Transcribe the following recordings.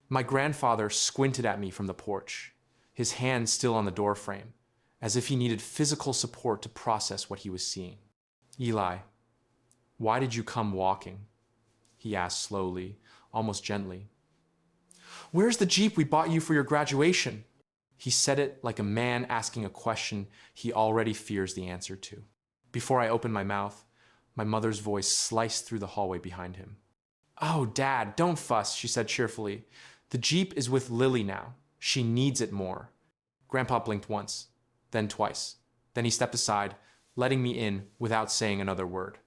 My grandfather squinted at me from the porch, his hand still on the doorframe, as if he needed physical support to process what he was seeing. "Eli, why did you come walking?" he asked slowly, almost gently. "Where's the Jeep we bought you for your graduation?" He said it like a man asking a question he already fears the answer to. Before I opened my mouth, my mother's voice sliced through the hallway behind him. "Oh, Dad, don't fuss," she said cheerfully. "The Jeep is with Lily now. She needs it more." Grandpa blinked once, then twice. Then he stepped aside, letting me in without saying another word.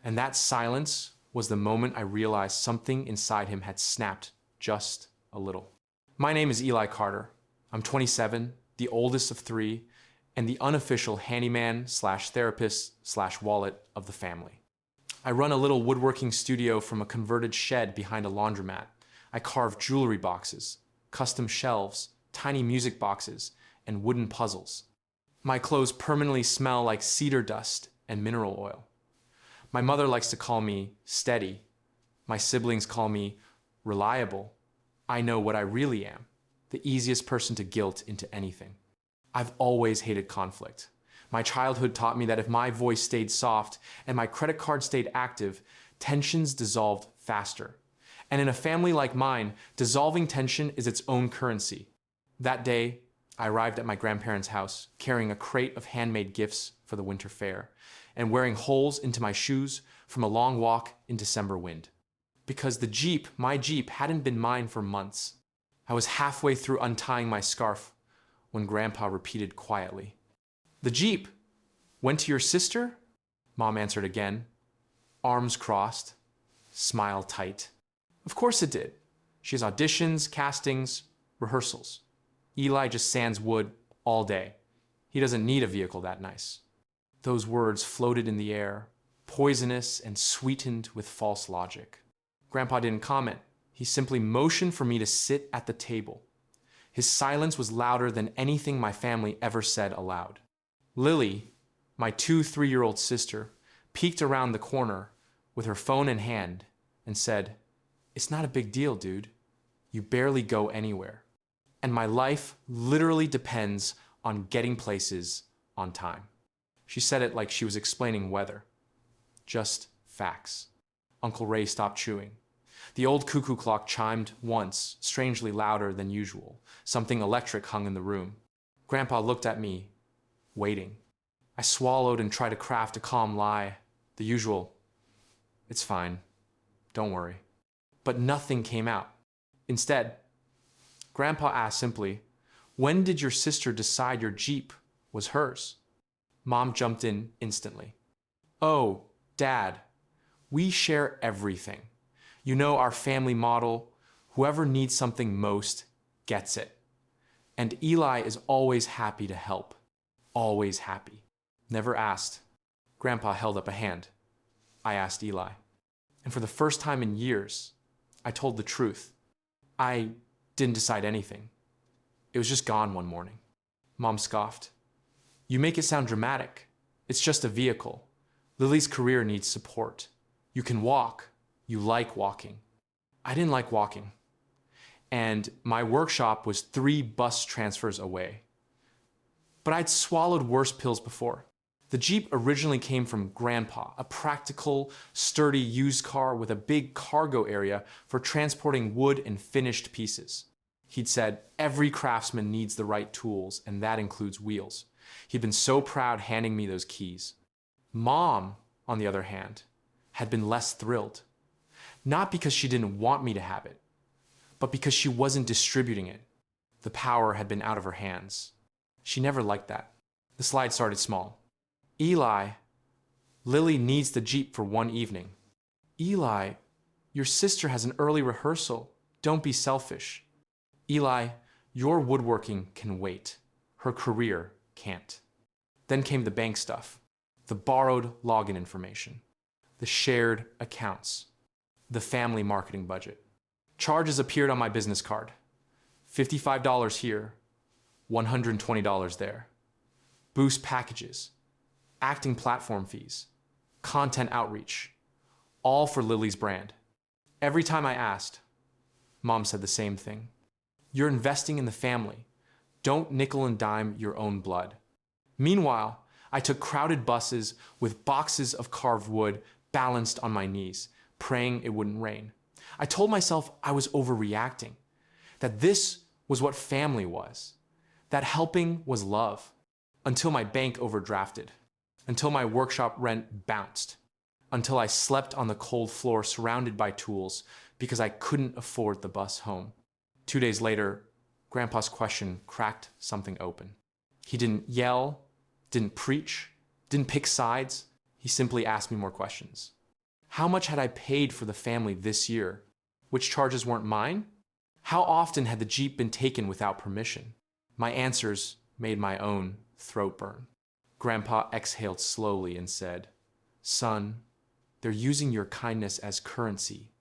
And that silence was the moment I realized something inside him had snapped just a little. My name is Eli Carter. I'm 27, the oldest of 3, and the unofficial handyman/therapist/wallet of the family. I run a little woodworking studio from a converted shed behind a laundromat. I carve jewelry boxes, custom shelves, tiny music boxes, and wooden puzzles. My clothes permanently smell like cedar dust and mineral oil. My mother likes to call me steady. My siblings call me reliable. I know what I really am, the easiest person to guilt into anything. I've always hated conflict. My childhood taught me that if my voice stayed soft and my credit card stayed active, tensions dissolved faster. And in a family like mine, dissolving tension is its own currency. That day, I arrived at my grandparents' house, carrying a crate of handmade gifts for the winter fair, and wearing holes into my shoes from a long walk in December wind. Because the Jeep, my Jeep, hadn't been mine for months. I was halfway through untying my scarf when Grandpa repeated quietly, "The Jeep went to your sister?" Mom answered again, arms crossed, smile tight. "Of course it did. She has auditions, castings, rehearsals. Eli just sands wood all day. He doesn't need a vehicle that nice." Those words floated in the air, poisonous and sweetened with false logic. Grandpa didn't comment. He simply motioned for me to sit at the table. His silence was louder than anything my family ever said aloud. Lily, my 2 3-year-old sister, peeked around the corner with her phone in hand and said, "It's not a big deal, dude. You barely go anywhere. And my life literally depends on getting places on time." She said it like she was explaining weather. Just facts. Uncle Ray stopped chewing. The old cuckoo clock chimed once, strangely louder than usual. Something electric hung in the room. Grandpa looked at me, waiting. I swallowed and tried to craft a calm lie. The usual, "It's fine. Don't worry." But nothing came out. Instead, Grandpa asked simply, "When did your sister decide your Jeep was hers?" Mom jumped in instantly. "Oh, Dad, we share everything. You know our family model, whoever needs something most gets it. And Eli is always happy to help. Always happy. Never asked." Grandpa held up a hand. I asked Eli. And for the first time in years, I told the truth. I didn't decide anything. It was just gone one morning. Mom scoffed. "You make it sound dramatic. It's just a vehicle. Lily's career needs support. You can walk. You like walking." I didn't like walking. And my workshop was 3 bus transfers away. But I'd swallowed worse pills before. The Jeep originally came from Grandpa, a practical, sturdy used car with a big cargo area for transporting wood and finished pieces. He'd said, every craftsman needs the right tools, and that includes wheels. He'd been so proud handing me those keys. Mom, on the other hand, had been less thrilled. Not because she didn't want me to have it, but because she wasn't distributing it. The power had been out of her hands. She never liked that. The slide started small. "Eli, Lily needs the Jeep for one evening." "Eli, your sister has an early rehearsal. Don't be selfish." "Eli, your woodworking can wait. Her career can't." Then came the bank stuff, the borrowed login information, the shared accounts, the family marketing budget. Charges appeared on my business card. $55 here, $120 there. Boost packages, acting platform fees, content outreach, all for Lily's brand. Every time I asked, Mom said the same thing. You're investing in the family. Don't nickel and dime your own blood. Meanwhile, I took crowded buses with boxes of carved wood balanced on my knees, praying it wouldn't rain. I told myself I was overreacting, that this was what family was, that helping was love, until my bank overdrafted, until my workshop rent bounced, until I slept on the cold floor surrounded by tools because I couldn't afford the bus home. 2 days later, Grandpa's question cracked something open. He didn't yell, didn't preach, didn't pick sides. He simply asked me more questions. How much had I paid for the family this year? Which charges weren't mine? How often had the Jeep been taken without permission? My answers made my own throat burn. Grandpa exhaled slowly and said, "Son, they're using your kindness as currency.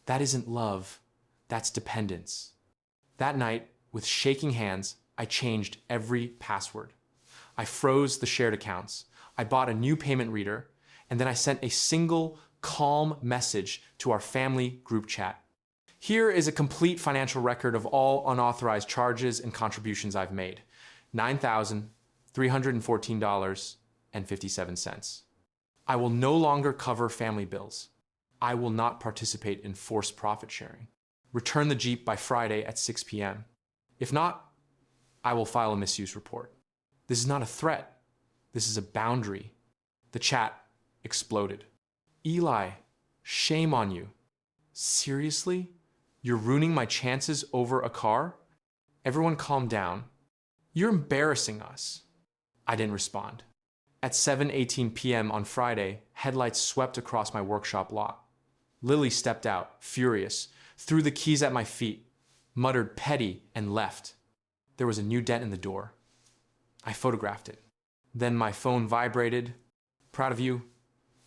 That isn't love, that's dependence." That night, with shaking hands, I changed every password. I froze the shared accounts. I bought a new payment reader, and then I sent a single calm message to our family group chat. Here is a complete financial record of all unauthorized charges and contributions I've made. $9,314.57. I will no longer cover family bills. I will not participate in forced profit sharing. Return the Jeep by Friday at 6 p.m. If not, I will file a misuse report. This is not a threat. This is a boundary. The chat exploded. Eli, shame on you. Seriously? You're ruining my chances over a car? Everyone calm down. You're embarrassing us. I didn't respond. At 7:18 p.m. on Friday, headlights swept across my workshop lot. Lily stepped out, furious, threw the keys at my feet, muttered petty, and left. There was a new dent in the door. I photographed it. Then my phone vibrated. "Proud of you.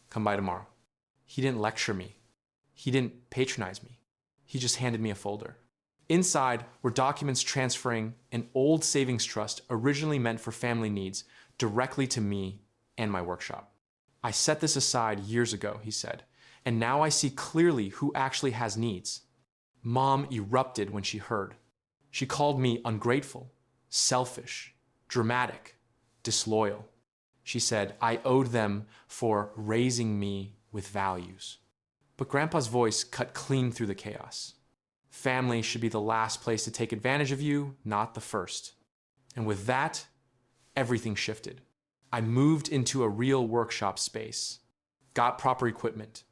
Come by tomorrow." He didn't lecture me. He didn't patronize me. He just handed me a folder. Inside were documents transferring an old savings trust originally meant for family needs directly to me and my workshop. "I set this aside years ago," he said, "and now I see clearly who actually has needs." Mom erupted when she heard. She called me ungrateful, selfish, dramatic, disloyal. She said I owed them for raising me with values. But Grandpa's voice cut clean through the chaos. Family should be the last place to take advantage of you, not the first. And with that, everything shifted. I moved into a real workshop space, got proper equipment,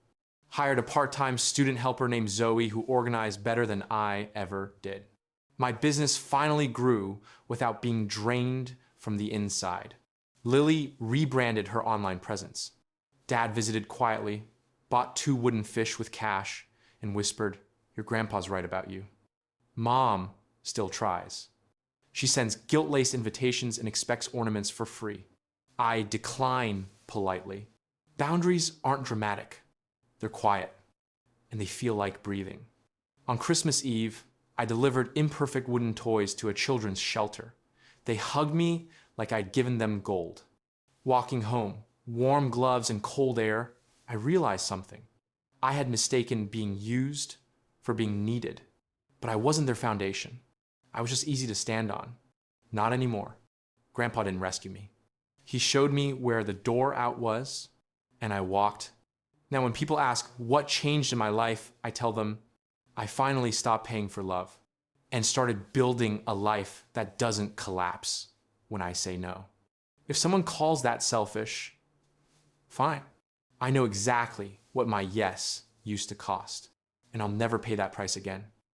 hired a part-time student helper named Zoe who organized better than I ever did. My business finally grew without being drained from the inside. Lily rebranded her online presence. Dad visited quietly, bought 2 wooden fish with cash, and whispered, "Your grandpa's right about you." Mom still tries. She sends guilt-laced invitations and expects ornaments for free. I decline politely. Boundaries aren't dramatic. They're quiet, and they feel like breathing. On Christmas Eve, I delivered imperfect wooden toys to a children's shelter. They hugged me like I'd given them gold. Walking home, warm gloves and cold air, I realized something. I had mistaken being used for being needed, but I wasn't their foundation. I was just easy to stand on. Not anymore. Grandpa didn't rescue me. He showed me where the door out was, and I walked. Now, when people ask what changed in my life, I tell them, I finally stopped paying for love and started building a life that doesn't collapse when I say no. If someone calls that selfish, fine. I know exactly what my yes used to cost, and I'll never pay that price again.